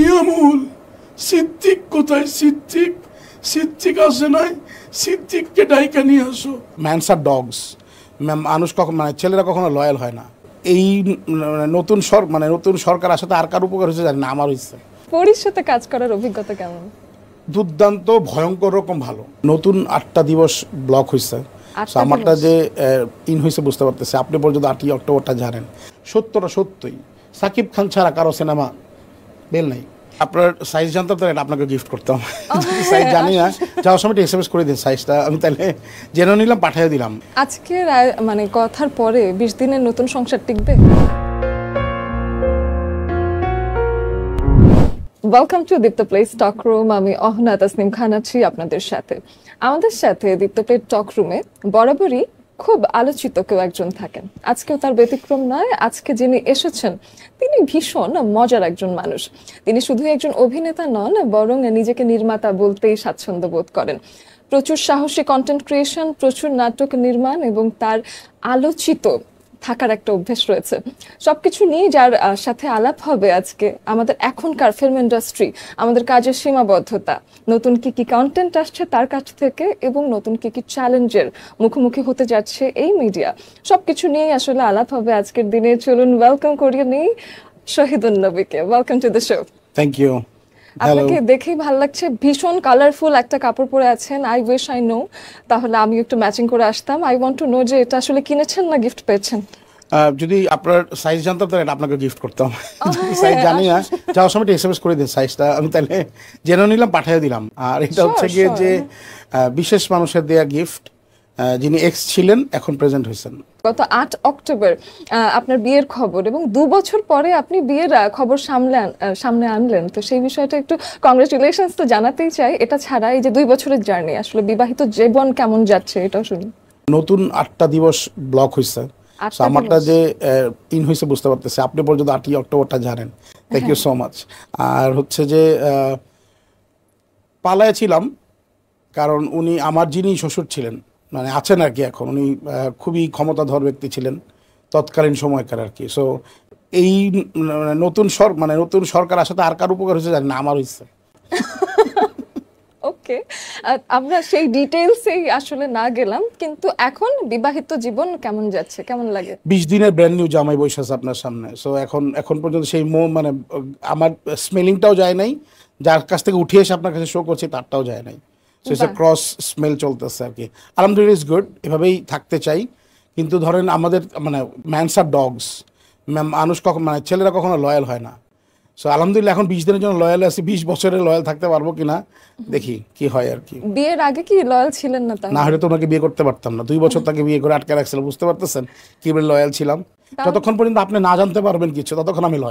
ইয়ামুল সিদ্দিক কোথায়? সিদ্দিক সিদ্দিক আসে নাই, সিদ্দিককে ডাইকা নিয়ে আসো। ম্যানস আর ডগস, মানুষ কখন মানে ছেলেরা কখনো লয়াল হয় না। এই নতুন সরকার আসাতে আর কার উপকার হয়েছে জানি না, আমার হয়েছে। পরিষদে কাজ করার অভিজ্ঞতা কেমন? দুর্দান্ত, ভয়ঙ্কর রকম ভালো। নতুন 8টা দিবস ব্লক হয়েছে, আমারটা যে হয়েছে বুঝতে পারতেছে। আপনি পর্যন্ত 8ই অক্টোবরটা জানেন। সত্যটা সত্যই, সাকিব খান ছাড়া কারো সিনেমা বেল নাই। আপনার সাইজ জানতাম তো আপনাকে গিফট করতাম, সাইজ জানি না, যাওয়ার সময় SMS করে দিন সাইজটা, আমি তাহলে জেনে নিলাম, পাঠিয়ে দিলাম। আজকে মানে কথার পরে 20 দিনের নতুন সংসার টিকবে? Welcome to Deepto place talk room. আমি অহনা তাসনিম খান আছি আপনাদের সাথে। আমাদের সাথে দীপ্ত প্লেস টক রুমে বরাবরই খুব আলোচিত কেউ একজন থাকেন, আজকেও তার ব্যতিক্রম নয়। আজকে যিনি এসেছেন তিনি ভীষণ মজার একজন মানুষ। তিনি শুধু একজন অভিনেতা নন, বরং নিজেকে নির্মাতা বলতেই স্বাচ্ছন্দ্য বোধ করেন। প্রচুর সাহসী কন্টেন্ট ক্রিয়েশন, প্রচুর নাটক নির্মাণ এবং তার আলোচিত থাকার একটা অভ্যেস রয়েছে। সবকিছু নিয়ে যার সাথে আলাপ হবে আজকে, আমাদের এখনকার ফিল্ম ইন্ডাস্ট্রি, আমাদের কাজের সীমাবদ্ধতা, নতুন কি কি কন্টেন্ট আসছে তার কাছ থেকে, এবং নতুন কি কি চ্যালেঞ্জের মুখোমুখি হতে যাচ্ছে এই মিডিয়া, সবকিছু নিয়েই আসলে আলাপ হবে আজকের দিনে। চলুন ওয়েলকাম করিয়ে নিই শহীদুন নবীকে। Welcome to the show. Thank you. আপনাকে দেখেই ভালো লাগছে, ভীষণ কালারফুল একটা কাপড় পরে আছেন। আই উইশ আই নো, তাহলে আমি একটু ম্যাচিং করে আসতাম। আই ওয়ান্ট টু নো যে এটা আসলে কিনেছেন না গিফট পেয়েছেন? যদি আপনার সাইজ জানতাম তাহলে আপনাকে গিফট করতাম, সাইজ জানি না, যাওয়ার সময় SMS করে দিন সাইজটা, আমি তাহলে জেনে নিলাম, পাঠিয়ে দিলাম। আর এটা হচ্ছে গিয়ে যে বিশেষ মানুষের দেয়া গিফট, যিনি এক্স ছিলেন এখন প্রেজেন্ট হয়েছেন। গত 8 অক্টোবর আপনার বিয়ের খবর, এবং 2 বছর পরে আপনি বিয়ের খবর সামনে আনলেন, তো সেই বিষয়টা একটু কংগ্রেচুলেশনস তো জানাতেই চাই। এটা ছাড়া এই যে 2 বছরের জার্নি, আসলে বিবাহিত জীবন কেমন যাচ্ছে এটাও শুনি। নতুন 8টা দিবস ব্লক হয়েছে, আমারটা যে হয়েছে বুঝতে পারতেছে। আপনি পর্যন্ত 8ই অক্টোবরটা জানেন, থ্যাংক ইউ সো মাচ। আর হচ্ছে যে পালায় ছিলাম, কারণ উনি আমার যিনি শ্বশুর ছিলেন, মানে আছেন আর কি এখন, উনি খুবই ক্ষমতাধর ব্যক্তি ছিলেন তৎকালীন সময়কার আর কি। সো এই নতুন সরকার আসাতে আর কার উপকার হয়েছে জানি না, আমার হয়েছে। ওকে, আমরা সেই ডিটেইলসেই আসলে না গেলাম, কিন্তু এখন বিবাহিত জীবন কেমন যাচ্ছে, কেমন লাগে? 20 দিনের ব্র্যান্ড নিউ জামাই বসে আছে আপনার সামনে। সো এখন পর্যন্ত সেই মানে আমার স্মেলিংটাও যায় নাই, যার কাছ থেকে উঠে এসে আপনার কাছে শো করছে তারটাও যায় নাই। সো ইটস ক্রস স্মেল চলতেছে আর কি। আলহামদুলিল্লাহ, ইজ গুড, এভাবেই থাকতে চাই। কিন্তু ধরেন আমাদের মানে ম্যানস আর ডগস, মানুষ কখন মানে ছেলেরা কখনো লয়াল হয় না। সো আলহামদুলিল্লাহ এখন 20 দিনের জন্য লয়াল আছি, 20 বছরের লয়াল থাকতে পারবো কিনা দেখি কি হয় আর কি। বিয়ের আগে কি লয়াল ছিলেন না? না হলে তো ওনাকে বিয়ে করতে পারতাম না। 2 বছর তাকে বিয়ে করে আটকে রাখছিলাম, বুঝতে পারতেছেন কিভাবে লয়াল ছিলাম। যতক্ষণ পর্যন্ত আপনি না জানতে পারবেন কিছু, ততক্ষণ আমি লয়াল।